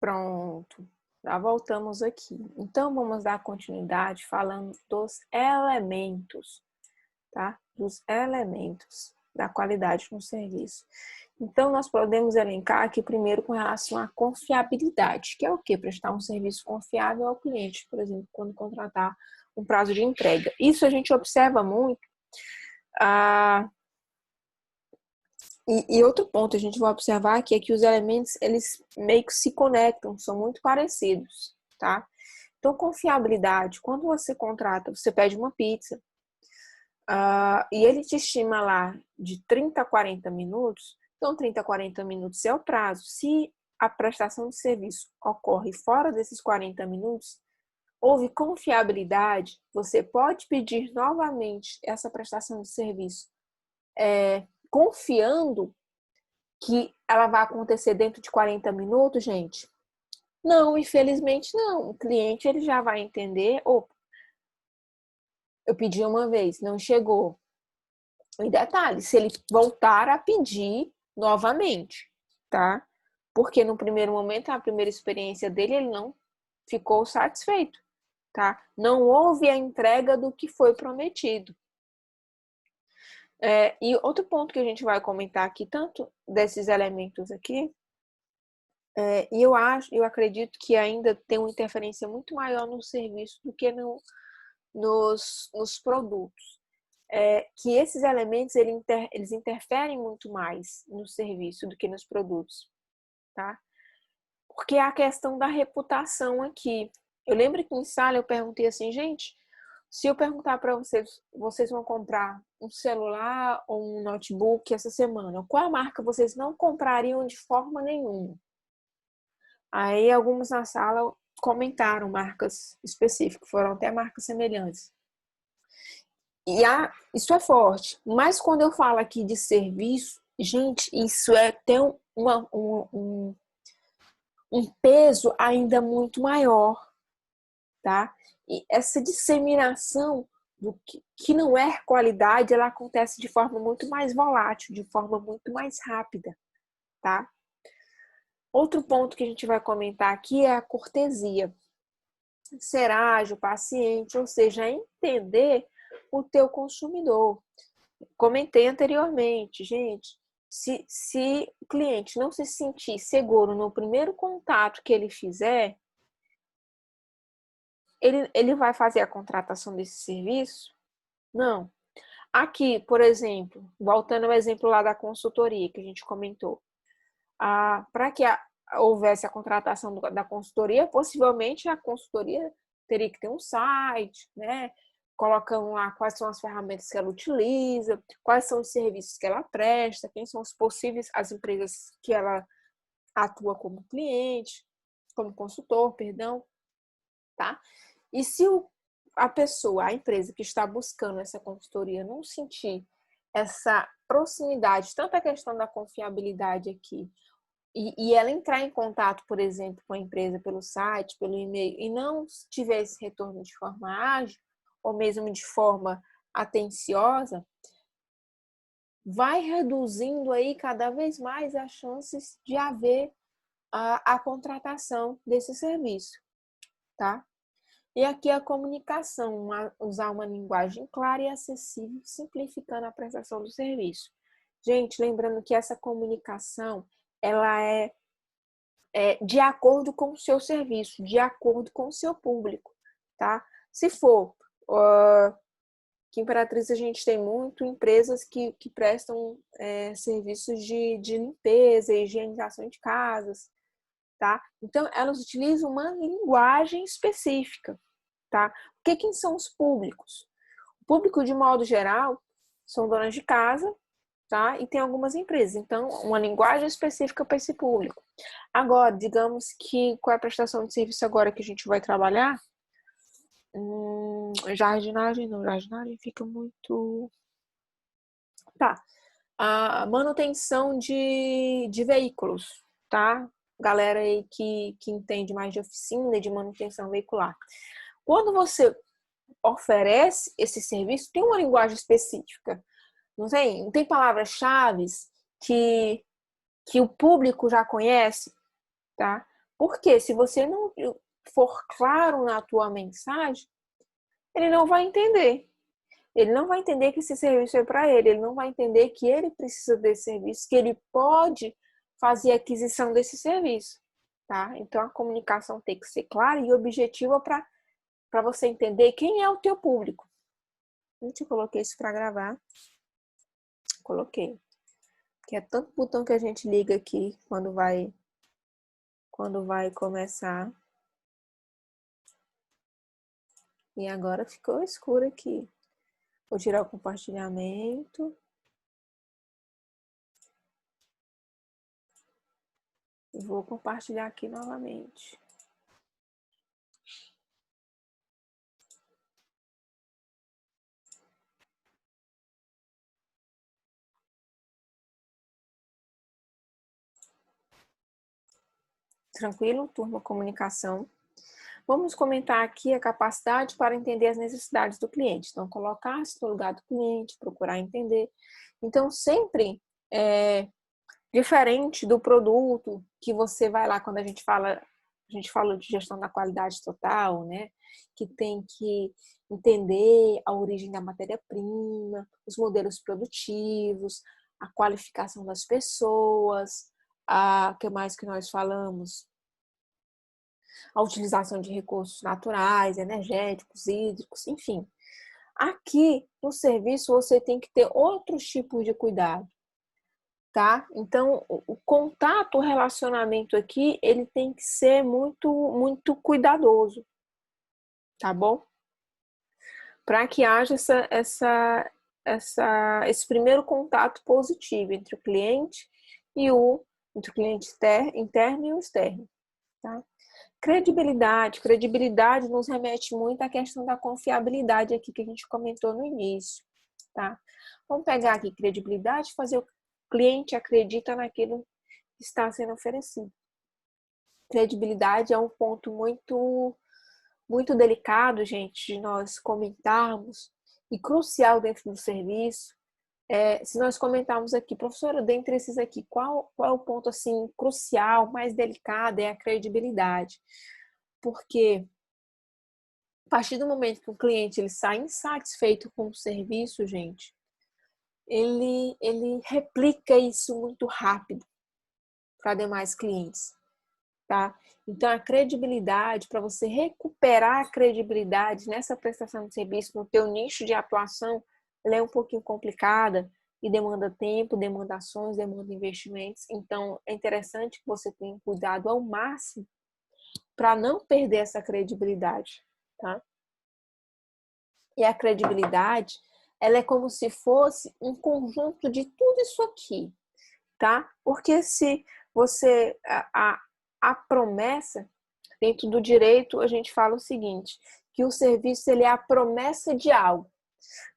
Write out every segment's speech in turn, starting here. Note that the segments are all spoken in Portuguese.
Pronto, já voltamos aqui. Então, vamos dar continuidade falando dos elementos, tá? Dos elementos da qualidade no serviço. Então, nós podemos elencar aqui primeiro com relação à confiabilidade, que é o quê? Prestar um serviço confiável ao cliente, por exemplo, quando contratar um prazo de entrega. Isso a gente observa muito. E outro ponto a gente vai observar aqui é que os elementos, eles meio que se conectam, são muito parecidos, tá? Então, confiabilidade, quando você contrata, você pede uma pizza, e ele te estima lá de 30 a 40 minutos, então 30 a 40 minutos é o prazo. Se a prestação de serviço ocorre fora desses 40 minutos, houve confiabilidade, você pode pedir novamente essa prestação de serviço, confiando que ela vai acontecer dentro de 40 minutos, gente? Não, infelizmente não. O cliente ele já vai entender, eu pedi uma vez, não chegou. E detalhe, se ele voltar a pedir novamente, tá? Porque no primeiro momento, a primeira experiência dele, ele não ficou satisfeito, tá? Não houve a entrega do que foi prometido. E outro ponto que a gente vai comentar aqui, tanto desses elementos aqui, e eu acredito que ainda tem uma interferência muito maior no serviço do que nos produtos. Que esses elementos eles interferem muito mais no serviço do que nos produtos, tá? Porque é a questão da reputação aqui. Eu lembro que em sala eu perguntei assim, gente, se eu perguntar para vocês, vocês vão comprar um celular ou um notebook essa semana, qual marca vocês não comprariam de forma nenhuma? Aí alguns na sala comentaram marcas específicas, foram até marcas semelhantes. Isso é forte. Mas quando eu falo aqui de serviço, gente, isso tem um peso ainda muito maior, tá? E essa disseminação do que não é qualidade, ela acontece de forma muito mais volátil, de forma muito mais rápida, tá? Outro ponto que a gente vai comentar aqui é a cortesia. Ser ágil, paciente, ou seja, entender o teu consumidor. Comentei anteriormente, gente, se o cliente não se sentir seguro no primeiro contato que ele fizer, ele vai fazer a contratação desse serviço? Não. Aqui, por exemplo, voltando ao exemplo lá da consultoria que a gente comentou, para que houvesse a contratação da consultoria, possivelmente a consultoria teria que ter um site, né? Colocando lá quais são as ferramentas que ela utiliza, quais são os serviços que ela presta, quem são as empresas que ela atua como cliente, como consultor, perdão, tá? E se a empresa que está buscando essa consultoria não sentir essa proximidade, tanto a questão da confiabilidade aqui, e ela entrar em contato, por exemplo, com a empresa pelo site, pelo e-mail, e não tiver esse retorno de forma ágil, ou mesmo de forma atenciosa, vai reduzindo aí cada vez mais as chances de haver a contratação desse serviço, tá? E aqui a comunicação, usar uma linguagem clara e acessível, simplificando a prestação do serviço. Gente, lembrando que essa comunicação, ela é de acordo com o seu serviço, de acordo com o seu público, tá? Se for, que em Imperatriz a gente tem muito empresas que prestam serviços de limpeza e higienização de casas, tá? Então, elas utilizam uma linguagem específica, tá? Porque quem são os públicos? O público, de modo geral, são donas de casa, tá? E tem algumas empresas. Então, uma linguagem específica para esse público. Agora, digamos que com a prestação de serviço agora que a gente vai trabalhar, jardinagem não, jardinagem fica muito... Tá. A manutenção de veículos, tá? Galera aí que entende mais de oficina, de manutenção veicular. Quando você oferece esse serviço, tem uma linguagem específica. Não tem palavras-chave que o público já conhece, tá? Porque se você não for claro na tua mensagem, ele não vai entender. Ele não vai entender que esse serviço é para ele. Ele não vai entender que ele precisa desse serviço, que ele pode fazer a aquisição desse serviço, tá? Então a comunicação tem que ser clara e objetiva para você entender quem é o teu público. Gente, eu coloquei isso para gravar. Coloquei. Que é tanto botão que a gente liga aqui quando vai começar. E agora ficou escuro aqui. Vou tirar o compartilhamento. E vou compartilhar aqui novamente. Tranquilo, turma comunicação. Vamos comentar aqui a capacidade para entender as necessidades do cliente. Então, colocar-se no lugar do cliente, procurar entender. Então, sempre diferente do produto que você vai lá quando a gente fala de gestão da qualidade total, né? Que tem que entender a origem da matéria-prima, os modelos produtivos, a qualificação das pessoas, que mais que nós falamos? A utilização de recursos naturais, energéticos, hídricos, enfim. Aqui no serviço você tem que ter outros tipos de cuidado, tá? Então, o contato, o relacionamento aqui, ele tem que ser muito, muito cuidadoso, tá bom? Para que haja esse primeiro contato positivo entre o cliente entre o cliente interno e o externo, tá? Credibilidade nos remete muito à questão da confiabilidade aqui que a gente comentou no início, tá? Vamos pegar aqui credibilidade, fazer o cliente acredita naquilo que está sendo oferecido. Credibilidade é um ponto muito, muito delicado, gente, de nós comentarmos e crucial dentro do serviço. Se nós comentarmos aqui, professora, dentre esses aqui, qual é o ponto assim crucial, mais delicado é a credibilidade. Porque a partir do momento que o cliente ele sai insatisfeito com o serviço, gente, ele replica isso muito rápido para demais clientes, tá? Então, a credibilidade, para você recuperar a credibilidade nessa prestação de serviço, no teu nicho de atuação, ela é um pouquinho complicada e demanda tempo, demanda ações, demanda investimentos. Então, é interessante que você tenha cuidado ao máximo para não perder essa credibilidade, tá? E a credibilidade, ela é como se fosse um conjunto de tudo isso aqui, tá? Porque se você a promessa dentro do direito, a gente fala o seguinte, que o serviço ele é a promessa de algo,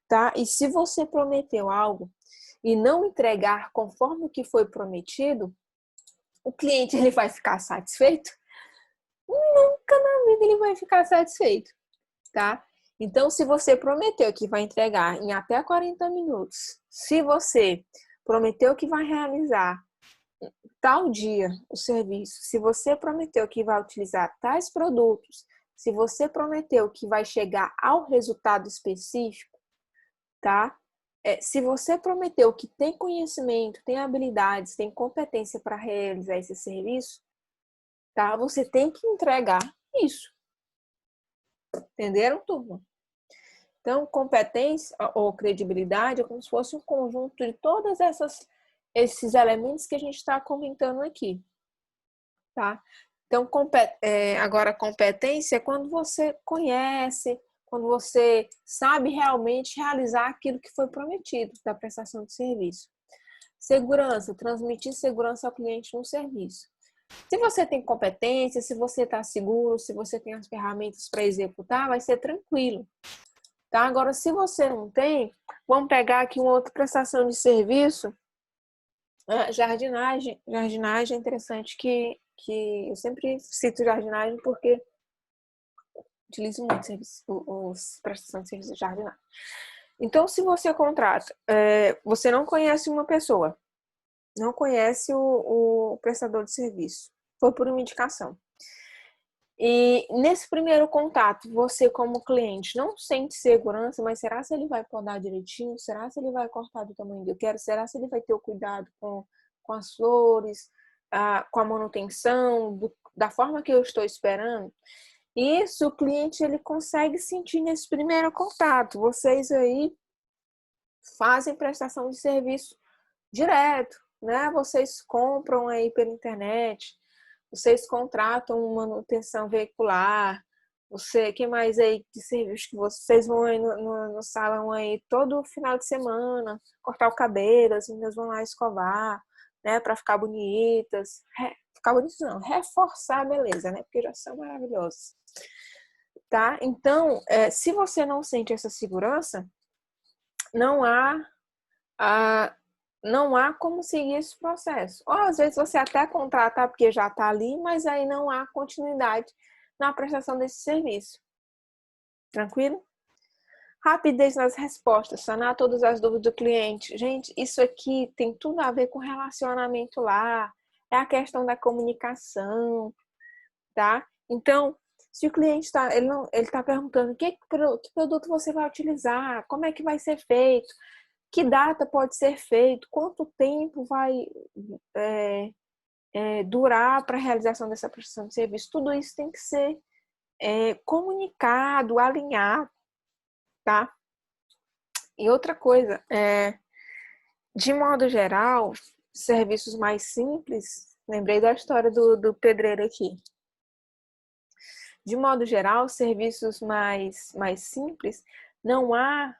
tá? E se você prometeu algo e não entregar conforme o que foi prometido, o cliente ele vai ficar satisfeito? Nunca na vida ele vai ficar satisfeito, tá? Então, se você prometeu que vai entregar em até 40 minutos, se você prometeu que vai realizar tal dia o serviço, se você prometeu que vai utilizar tais produtos, se você prometeu que vai chegar ao resultado específico, tá? Se você prometeu que tem conhecimento, tem habilidades, tem competência para realizar esse serviço, tá? Você tem que entregar isso. Entenderam, turma? Então, competência ou credibilidade é como se fosse um conjunto de todos esses elementos que a gente está comentando aqui, tá? Então, agora, competência é quando você conhece, quando você sabe realmente realizar aquilo que foi prometido da prestação de serviço. Segurança, transmitir segurança ao cliente no serviço. Se você tem competência, se você está seguro, se você tem as ferramentas para executar, vai ser tranquilo. Tá? Agora, se você não tem, vamos pegar aqui uma outra prestação de serviço. Jardinagem. Jardinagem é interessante que eu sempre cito jardinagem porque utilizo muito os prestação de serviço de jardinagem. Então, se você contrata, você não conhece uma pessoa, não conhece o prestador de serviço, foi por uma indicação. E nesse primeiro contato, você como cliente não sente segurança, mas será se ele vai podar direitinho? Será se ele vai cortar do tamanho que eu quero? Será se ele vai ter o cuidado com as flores, com a manutenção, da forma que eu estou esperando? Isso o cliente ele consegue sentir nesse primeiro contato. Vocês aí fazem prestação de serviço direto, né? Vocês compram aí pela internet, vocês contratam manutenção veicular, que mais aí de serviço que vocês vão aí no salão aí todo final de semana, cortar o cabelo, as meninas vão lá escovar, né, para ficar bonitas, ficar bonitas não, reforçar a beleza, né, porque já são maravilhosas, tá? Então, se você não sente essa segurança, não há como seguir esse processo. Ou às vezes você até contrata porque já está ali, mas aí não há continuidade na prestação desse serviço. Tranquilo? Rapidez nas respostas, sanar todas as dúvidas do cliente. Gente, isso aqui tem tudo a ver com relacionamento lá, é a questão da comunicação, tá? Então, se o cliente está perguntando que produto você vai utilizar, como é que vai ser feito, que data pode ser feito, quanto tempo vai durar para a realização dessa prestação de serviço, tudo isso tem que ser comunicado, alinhado, tá? E outra coisa, de modo geral, serviços mais simples, lembrei da história do pedreiro aqui. De modo geral, serviços mais simples, não há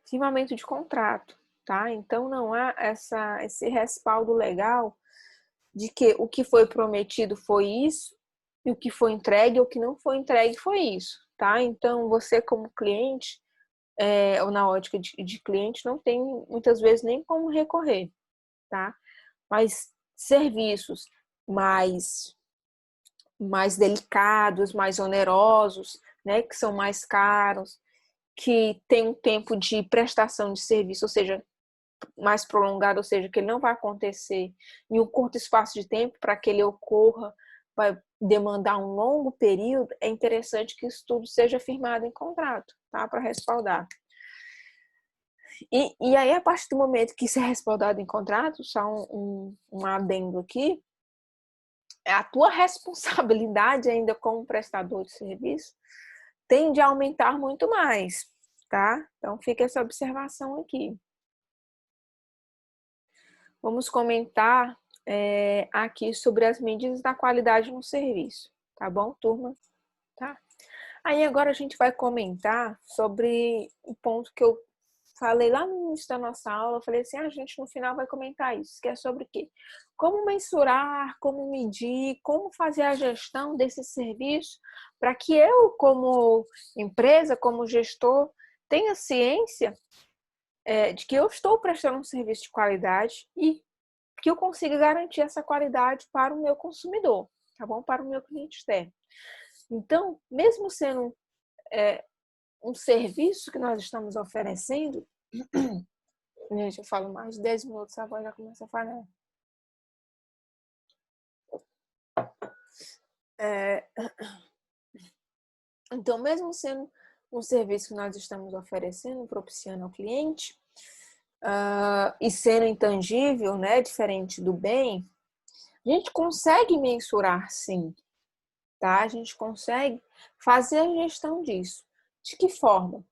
firmamento de contrato, tá? Então não há esse respaldo legal de que o que foi prometido foi isso e o que foi entregue ou o que não foi entregue foi isso, tá? Então você como cliente ou na ótica de cliente não tem muitas vezes nem como recorrer, tá? Mas serviços mais delicados, mais onerosos, né, que são mais caros, que tem um tempo de prestação de serviço, ou seja, mais prolongado, ou seja, que ele não vai acontecer em um curto espaço de tempo, para que ele ocorra, vai demandar um longo período, é interessante que isso tudo seja firmado em contrato, tá? Para respaldar. E aí, a partir do momento que isso é respaldado em contrato, só um adendo aqui, a tua responsabilidade ainda como prestador de serviço tende a aumentar muito mais, tá? Então, fica essa observação aqui. Vamos comentar aqui sobre as medidas da qualidade no serviço, tá bom, turma? Tá? Aí agora a gente vai comentar sobre um ponto que eu falei lá no início da nossa aula. Eu falei assim, a gente no final vai comentar isso, que é sobre o quê? Como mensurar, como medir, como fazer a gestão desse serviço para que eu, como empresa, como gestor, tenha ciência de que eu estou prestando um serviço de qualidade e que eu consiga garantir essa qualidade para o meu consumidor, tá bom? Para o meu cliente externo. Então, mesmo sendo um serviço que nós estamos oferecendo, gente, eu falo mais de 10 minutos, a voz já começa a falhar. Então, mesmo sendo um serviço que nós estamos oferecendo, propiciando ao cliente, e sendo intangível, né, diferente do bem, a gente consegue mensurar, sim, tá? A gente consegue fazer a gestão disso. De que forma?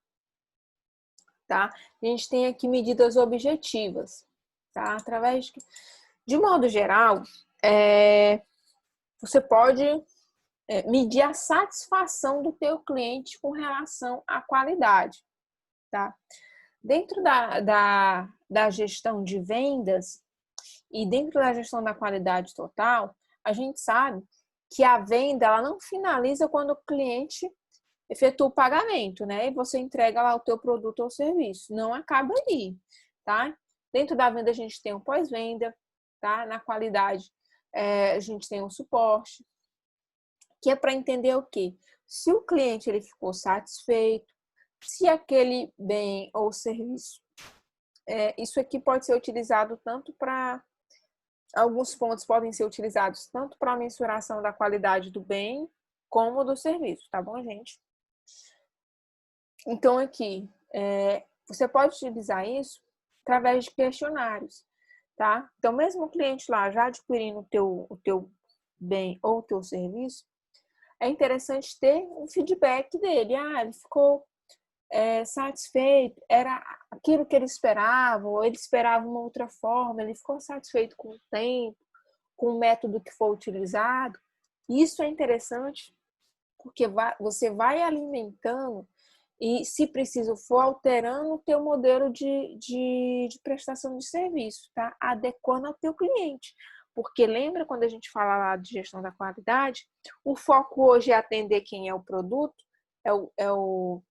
Tá? A gente tem aqui medidas objetivas, tá? Através de modo geral, você pode medir a satisfação do teu cliente com relação à qualidade, tá? Dentro da gestão de vendas e dentro da gestão da qualidade total, a gente sabe que a venda ela não finaliza quando o cliente efetua o pagamento, né? E você entrega lá o teu produto ou serviço. Não acaba aí, tá? Dentro da venda a gente tem o pós-venda, tá? Na qualidade a gente tem o suporte, que é para entender o quê? Se o cliente ele ficou satisfeito, se aquele bem ou serviço, isso aqui pode ser utilizado tanto para alguns pontos podem ser utilizados tanto para a mensuração da qualidade do bem como do serviço, tá bom, gente? Então, aqui, você pode utilizar isso através de questionários, tá? Então, mesmo o cliente lá já adquirindo o teu bem ou o teu serviço, é interessante ter um feedback dele. Ele ficou satisfeito, era aquilo que ele esperava, ou ele esperava uma outra forma, ele ficou satisfeito com o tempo, com o método que foi utilizado. Isso é interessante porque você vai alimentando e, se preciso for, alterando o teu modelo de prestação de serviço, tá? Adequando ao teu cliente. Porque lembra quando a gente fala lá de gestão da qualidade, o foco hoje é atender quem é o produto, é o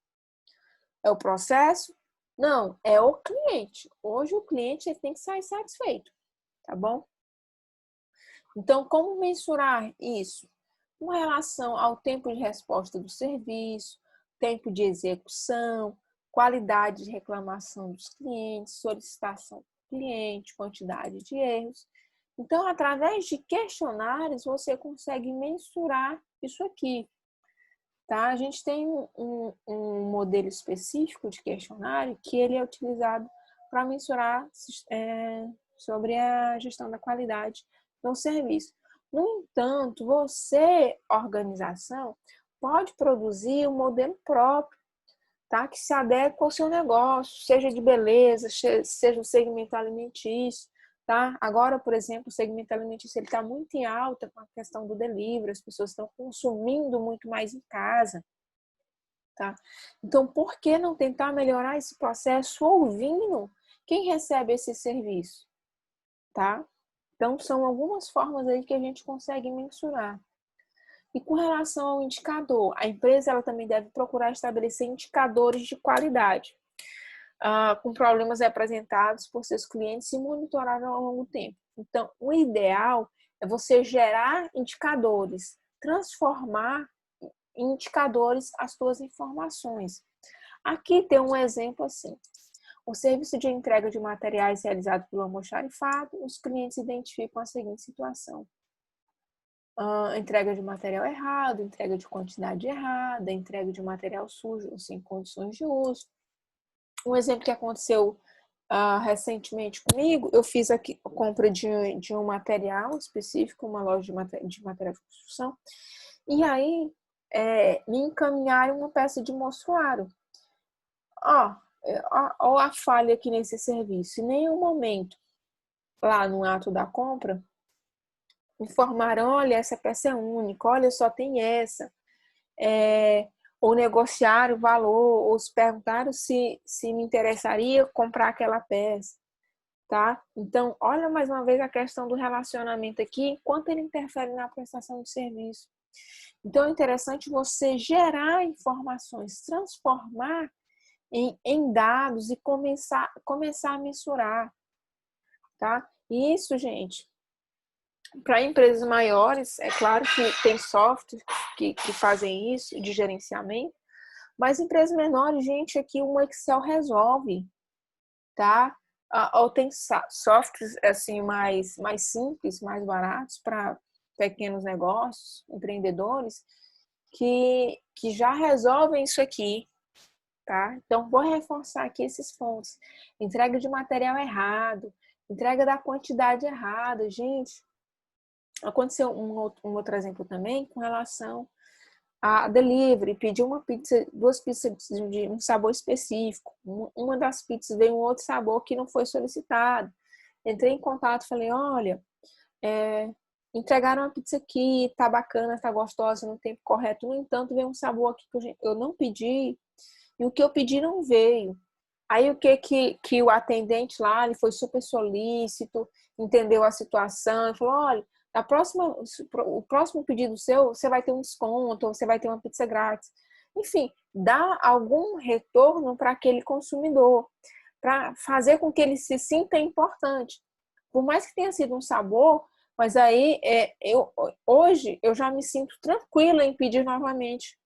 processo? Não, é o cliente. Hoje o cliente tem que sair satisfeito, tá bom? Então, como mensurar isso? Com relação ao tempo de resposta do serviço, tempo de execução, qualidade de reclamação dos clientes, solicitação do cliente, quantidade de erros. Então, através de questionários, você consegue mensurar isso aqui, tá? A gente tem um modelo específico de questionário que ele é utilizado para mensurar sobre a gestão da qualidade do serviço. No entanto, você, organização, pode produzir um modelo próprio, tá? Que se adequa ao seu negócio, seja de beleza, seja o segmento alimentício, tá? Agora, por exemplo, o segmento alimentício está muito em alta com a questão do delivery, as pessoas estão consumindo muito mais em casa, tá? Então, por que não tentar melhorar esse processo ouvindo quem recebe esse serviço, tá? Então, são algumas formas aí que a gente consegue mensurar. E com relação ao indicador, a empresa ela também deve procurar estabelecer indicadores de qualidade, com problemas apresentados por seus clientes e monitorar ao longo do tempo. Então, o ideal é você gerar indicadores, transformar em indicadores as suas informações. Aqui tem um exemplo assim. O serviço de entrega de materiais realizado pelo almoxarifado, os clientes identificam a seguinte situação: entrega de material errado, entrega de quantidade errada, entrega de material sujo sem condições de uso. Um exemplo que aconteceu recentemente comigo, eu fiz aqui a compra de um material específico, uma loja de material de construção, e aí me encaminharam uma peça de mostruário. Ó a falha aqui nesse serviço. Em nenhum momento, lá no ato da compra, informaram: olha, essa peça é única, olha, só tem essa. Ou negociaram o valor, ou se perguntaram se me interessaria comprar aquela peça, tá? Então, olha mais uma vez a questão do relacionamento aqui, enquanto ele interfere na prestação de serviço. Então, é interessante você gerar informações, transformar em dados e começar a mensurar, tá? E isso, gente, para empresas maiores, é claro que tem softwares que fazem isso, de gerenciamento, mas empresas menores, gente, aqui o Excel resolve, tá? Ou tem softwares assim mais simples, mais baratos para pequenos negócios, empreendedores, que já resolvem isso aqui, tá? Então, vou reforçar aqui esses pontos. Entrega de material errado, entrega da quantidade errada, gente. Aconteceu um outro exemplo também com relação a delivery, pedi uma pizza, 2 pizzas de um sabor específico. Uma das pizzas veio um outro sabor que não foi solicitado. Entrei em contato, falei: olha, entregaram uma pizza aqui, tá bacana, tá gostosa, no tempo correto. No entanto, veio um sabor aqui que eu não pedi, e o que eu pedi não veio. Aí o que o atendente lá, ele foi super solícito, entendeu a situação, e falou: olha, o próximo pedido seu, você vai ter um desconto, você vai ter uma pizza grátis. Enfim, dá algum retorno para aquele consumidor, para fazer com que ele se sinta importante. Por mais que tenha sido um sabor, mas aí hoje eu já me sinto tranquila em pedir novamente.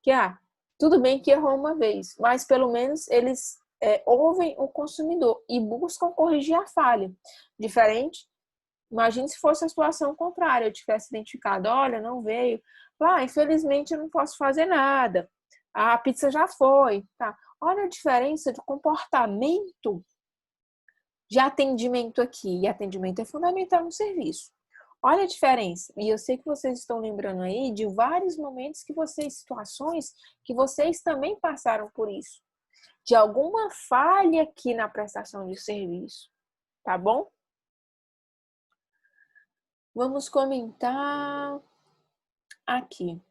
Que tudo bem que errou uma vez, mas pelo menos eles ouvem o consumidor e buscam corrigir a falha. Diferente Imagine se fosse a situação contrária, eu tivesse identificado, olha, não veio. Infelizmente eu não posso fazer nada. A pizza já foi, tá? Olha a diferença de comportamento de atendimento aqui. E atendimento é fundamental no serviço. Olha a diferença. E eu sei que vocês estão lembrando aí de vários momentos situações que vocês também passaram por isso. De alguma falha aqui na prestação de serviço. Tá bom? Vamos comentar aqui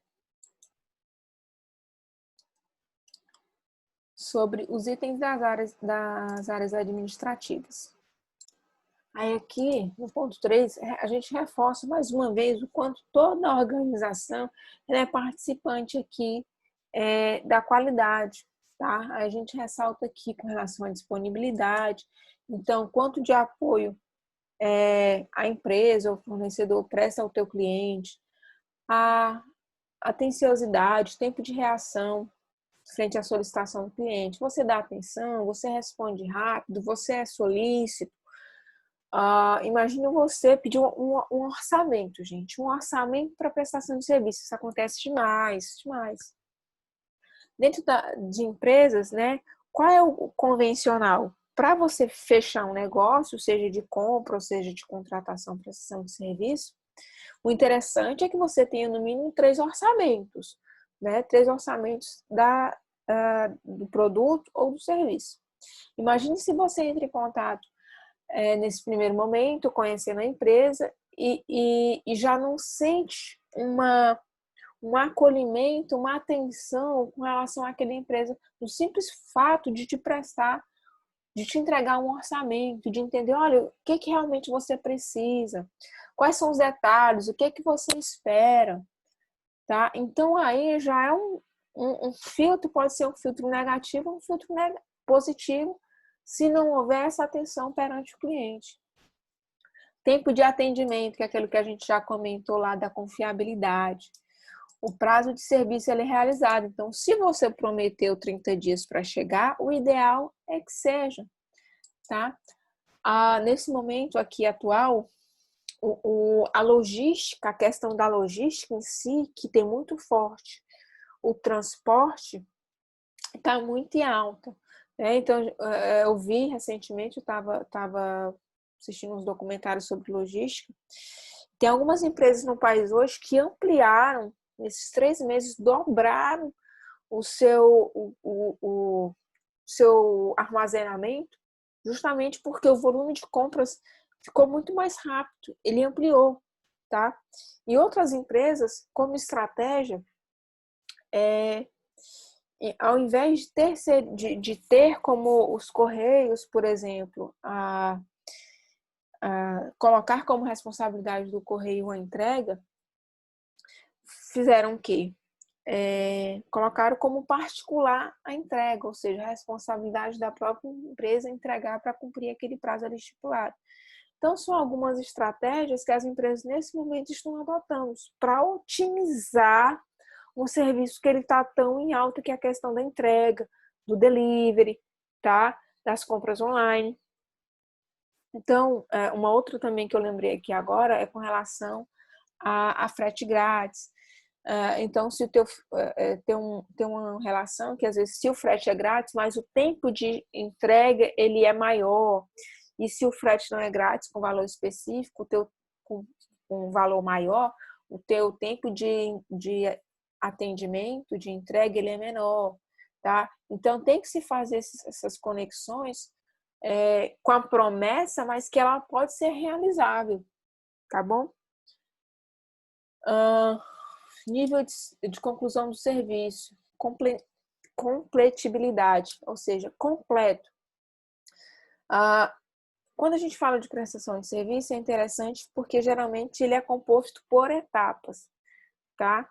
sobre os itens das áreas administrativas. Aí aqui, no ponto 3, a gente reforça mais uma vez o quanto toda a organização é participante aqui da qualidade, tá? A gente ressalta aqui com relação à disponibilidade, então, quanto de apoio a empresa ou fornecedor presta ao teu cliente, a atenciosidade, tempo de reação frente à solicitação do cliente. Você dá atenção, você responde rápido, você é solícito. Imagine você pedir um orçamento, gente. Um orçamento para prestação de serviço. Isso acontece demais, demais. Dentro de empresas, né? Qual é o convencional? Para você fechar um negócio, seja de compra ou seja de contratação, prestação de serviço, o interessante é que você tenha no mínimo 3 orçamentos, né? 3 orçamentos do produto ou do serviço. Imagine se você entra em contato nesse primeiro momento, conhecendo a empresa e já não sente um acolhimento, uma atenção com relação àquela empresa, no simples fato de te prestar, de te entregar um orçamento, de entender, olha, o que realmente você precisa, quais são os detalhes, o que você espera, tá? Então aí já é um filtro, pode ser um filtro negativo, um filtro positivo, se não houver essa atenção perante o cliente. Tempo de atendimento, que é aquilo que a gente já comentou lá da confiabilidade. O prazo de serviço ele é realizado. Então, se você prometeu 30 dias para chegar, o ideal é que seja, tá? Nesse momento aqui atual, a logística, a questão da logística em si, que tem muito forte. O transporte está muito em alta. Então, eu vi recentemente, eu estava assistindo uns documentários sobre logística. Tem algumas empresas no país hoje que ampliaram, nesses 3 meses, dobraram o seu armazenamento, justamente porque o volume de compras ficou muito mais rápido, ele ampliou, tá? E outras empresas, como estratégia, ao invés de ter como os Correios, por exemplo, colocar como responsabilidade do Correio a entrega, fizeram o quê? Colocaram como particular a entrega, ou seja, a responsabilidade da própria empresa entregar para cumprir aquele prazo ali estipulado. Então, são algumas estratégias que as empresas nesse momento estão adotando para otimizar um serviço que ele está tão em alta, que é a questão da entrega, do delivery, tá? Das compras online. Então, uma outra também que eu lembrei aqui agora é com relação a frete grátis. Então, se o teu tem uma relação que às vezes se o frete é grátis, mas o tempo de entrega ele é maior. E se o frete não é grátis com valor específico, com um valor maior, o teu tempo de atendimento, de entrega, ele é menor, tá? Então, tem que se fazer essas conexões com a promessa, mas que ela pode ser realizável, tá bom? Nível de conclusão do serviço, completibilidade, ou seja, completo. Quando a gente fala de prestação de serviço, é interessante porque geralmente ele é composto por etapas, tá?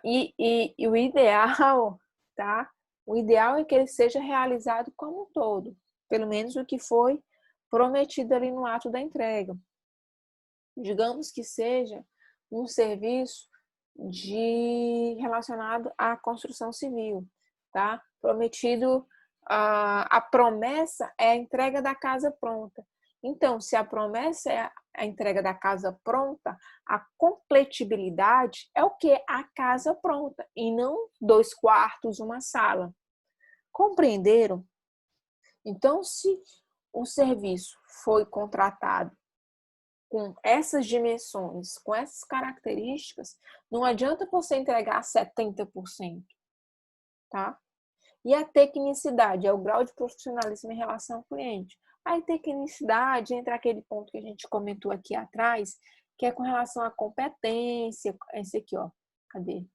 E o ideal, tá? O ideal é que ele seja realizado como um todo, pelo menos o que foi prometido ali no ato da entrega. Digamos que seja um serviço relacionado à construção civil, tá? Prometido, a promessa é a entrega da casa pronta. Então, se a promessa a entrega da casa pronta, a completibilidade é o que? A casa pronta, e não 2 quartos, uma sala. Compreenderam? Então, se o serviço foi contratado com essas dimensões, com essas características, não adianta você entregar 70%, tá? E a tecnicidade é o grau de profissionalismo em relação ao cliente. A tecnicidade entra aquele ponto que a gente comentou aqui atrás, que é com relação à competência, esse aqui, ó, cadê?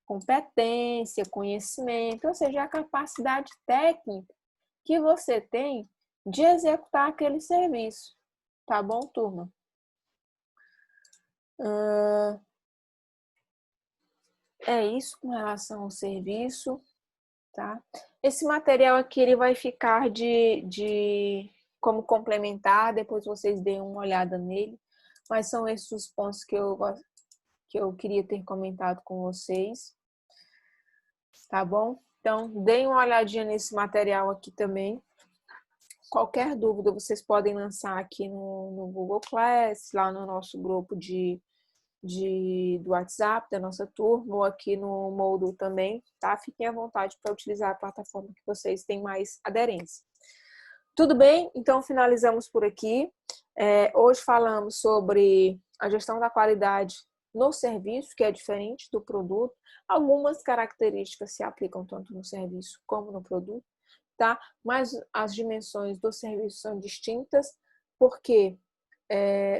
Competência, conhecimento, ou seja, a capacidade técnica que você tem de executar aquele serviço. Tá bom, turma? É isso com relação ao serviço, tá? Esse material aqui ele vai ficar como complementar, depois vocês deem uma olhada nele, mas são esses os pontos que eu queria ter comentado com vocês, tá bom? Então, deem uma olhadinha nesse material aqui também. Qualquer dúvida vocês podem lançar aqui no Google Class, lá no nosso grupo do WhatsApp da nossa turma, ou aqui no Moodle também, tá? Fiquem à vontade para utilizar a plataforma que vocês têm mais aderência. Tudo bem? Então, finalizamos por aqui. Hoje falamos sobre a gestão da qualidade no serviço, que é diferente do produto. Algumas características se aplicam tanto no serviço como no produto, tá? Mas as dimensões do serviço são distintas, porque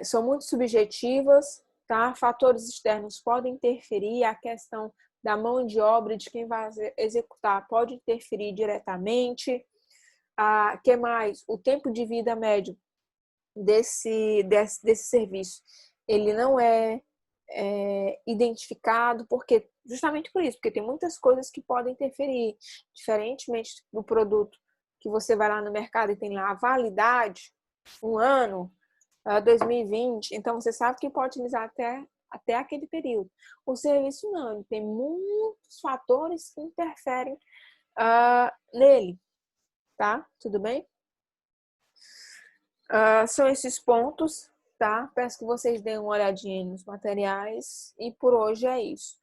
são muito subjetivas, tá? Fatores externos podem interferir, a questão da mão de obra de quem vai executar pode interferir diretamente. Que mais? O tempo de vida médio desse serviço, ele não é identificado, porque justamente por isso, porque tem muitas coisas que podem interferir, diferentemente do produto que você vai lá no mercado e tem lá a validade, 1 ano, 2020, então você sabe que pode utilizar até aquele período. O serviço não, ele tem muitos fatores que interferem nele, tá? Tudo bem? São esses pontos, tá? Peço que vocês deem uma olhadinha nos materiais e por hoje é isso.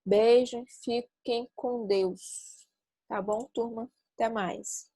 Beijo, fiquem com Deus. Tá bom, turma? Até mais.